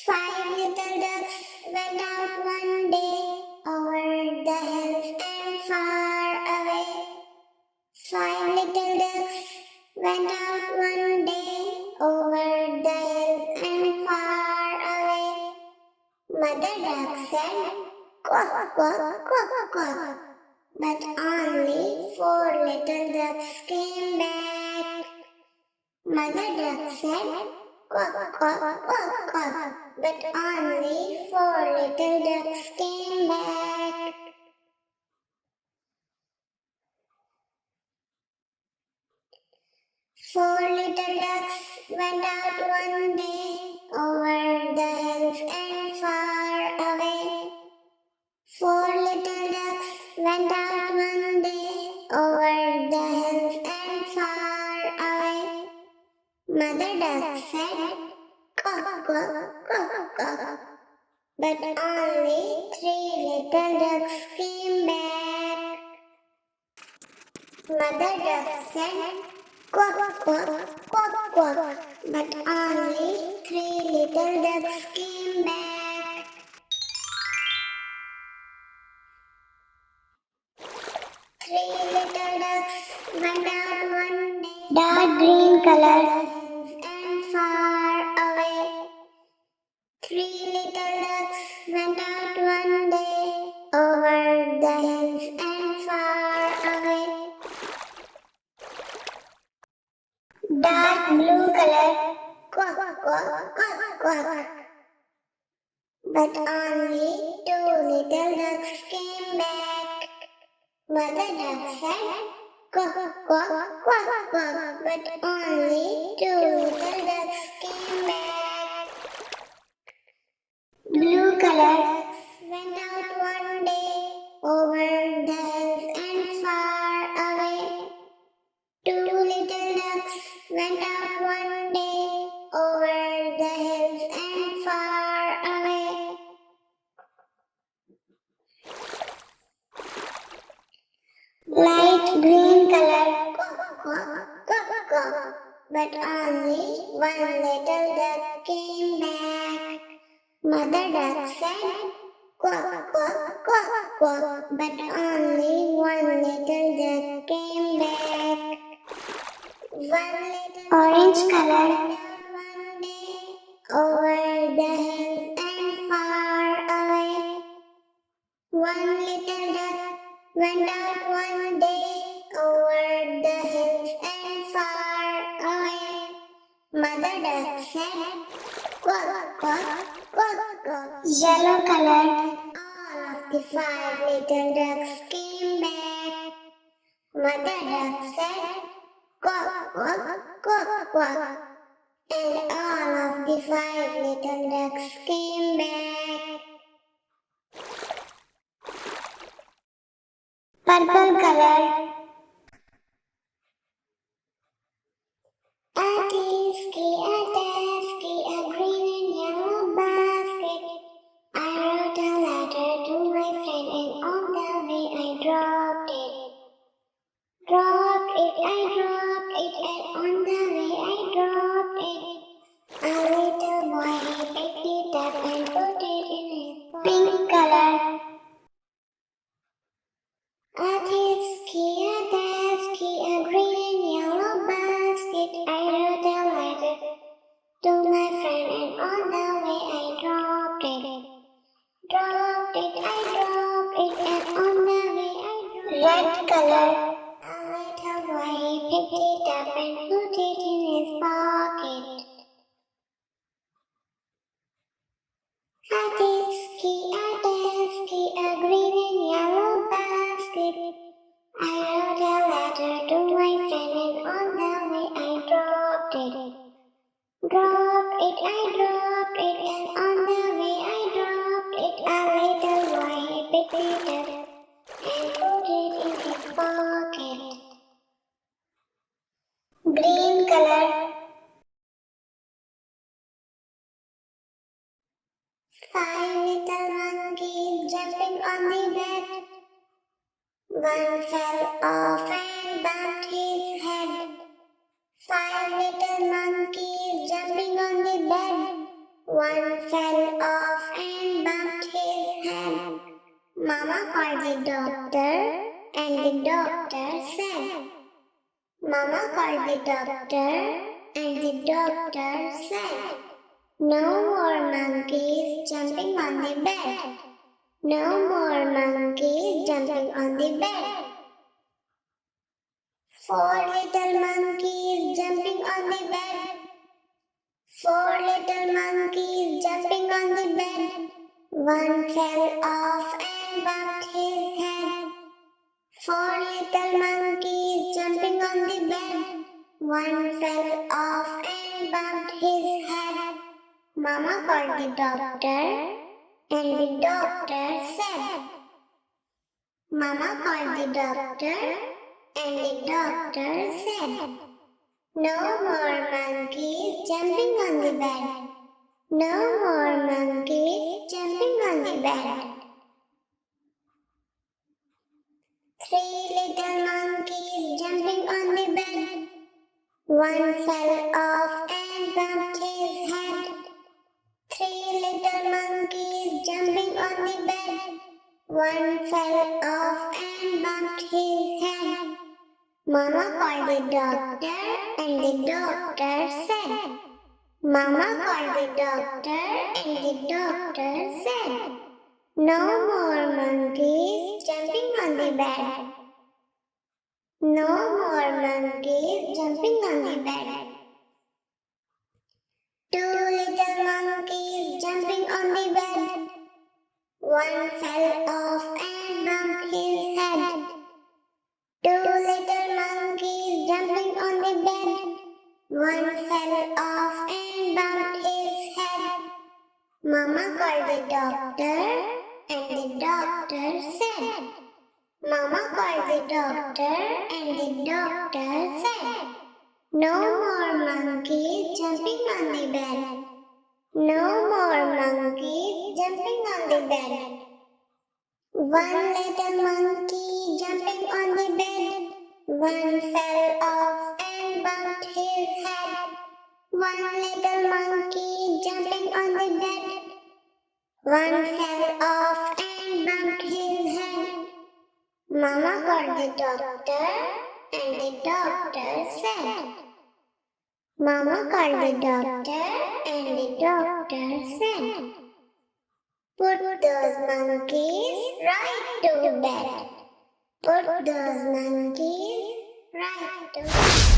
Five little ducks went out one day over the hills and far away. Five little ducks went out one day over the hills and far away. Mother duck said, "Quack, quack, quack, quack." But only four little ducks came back. Mother duck said, "Quack, quack, quack, quack." But only four little ducks came back. Four little ducks went out one day over the hills and far away. Four little ducks went out one day over the hills and far away. Mother duck said, "Quack, quack, quack, quack." But only three little ducks came back. Mother duck said, "Quack, quack, quack, quack." But only three little ducks came back. Three little ducks went out one day, dark green color, and far away. Three little ducks went out one day over the hills and far away. Dark blue color, quack, quack, quack, quack. But only two little ducks came back. Mother duck said, "Quack, quack, quack, quack." But only two little ducks came back. Blue color went out one day over the hills and far away. Two little ducks went out one day over the hills and far away. Light green color, but only one little duck came back. Mother duck said, "Quack, quack, quack, quack." But only one little duck came back. One little orange color one day over the hills and far away. One little duck went out one day over the hills and far away. Mother duck said, "Quack, quack, quack, quack." Yellow colored, all of the five little ducks came back. Mother duck said, "Quack, quack, quack, quack." And all of the five little ducks came back. Purple color. A Tisket A Tasket, a green and yellow basket. I wrote a letter to my friend and on the way I dropped it. Dropped it, I dropped it, and on the way I dropped it. A little boy, he picked it up and put it in his pocket. Pink color. A Tisket A Tasket, a green and yellow basket. I wrote a letter to my friend and on the way I dropped it. Dropped it, I dropped it, and on the way I dropped it. Red color. A little boy, he picked it up and put it in his pocket. A Tisket A Tasket, a green and yellow basket. I wrote a letter to my friend and on the way I dropped it. Dropped it, I dropped it, and on the way I dropped it. A little boy, he picked it up and put it in his pocket. Green color. Five little monkeys jumping on the bed. One fell off and bumped his head. Five little monkeys jumping on the bed. One fell Mama called the doctor, and the doctor said, Mama called the doctor, and the doctor said, no more monkeys jumping on the bed. No more monkeys jumping on the bed. 4 little monkeys jumping on the bed. 4 little monkeys jumping on the bed. One fell off and bumped his head. 4 little monkeys jumping on the bed. One fell off and bumped his head. Mama called the doctor, and the doctor said, Mama called the doctor, and the doctor said, no more monkeys jumping on the bed. No more monkeys jumping on the bed. 3 little monkeys jumping on the bed. One fell off and bumped his head. 3 little monkeys jumping on the bed. One fell off and bumped his head. Mama called the doctor, and the doctor said, Mama called the doctor, and the doctor said, no more monkeys jumping on the bed. No more monkeys jumping on the bed. 2 little monkeys jumping on the bed. One fell off and bumped his head. 2 little monkeys jumping on the bed. One fell off and bumped his head. Mama called the doctor, and the doctor said, Mama called the doctor, and the doctor said, no more monkeys jumping on the bed. No more monkeys jumping on the bed. 1 little monkey jumping on the bed. One fell off and bumped his head. 1 little monkey jumping on the bed. One fell off and bumped his head. Mama called the doctor, and the doctor said, Mama called the doctor, and the doctor said, put those monkeys right to bed. Put those monkeys right to bed.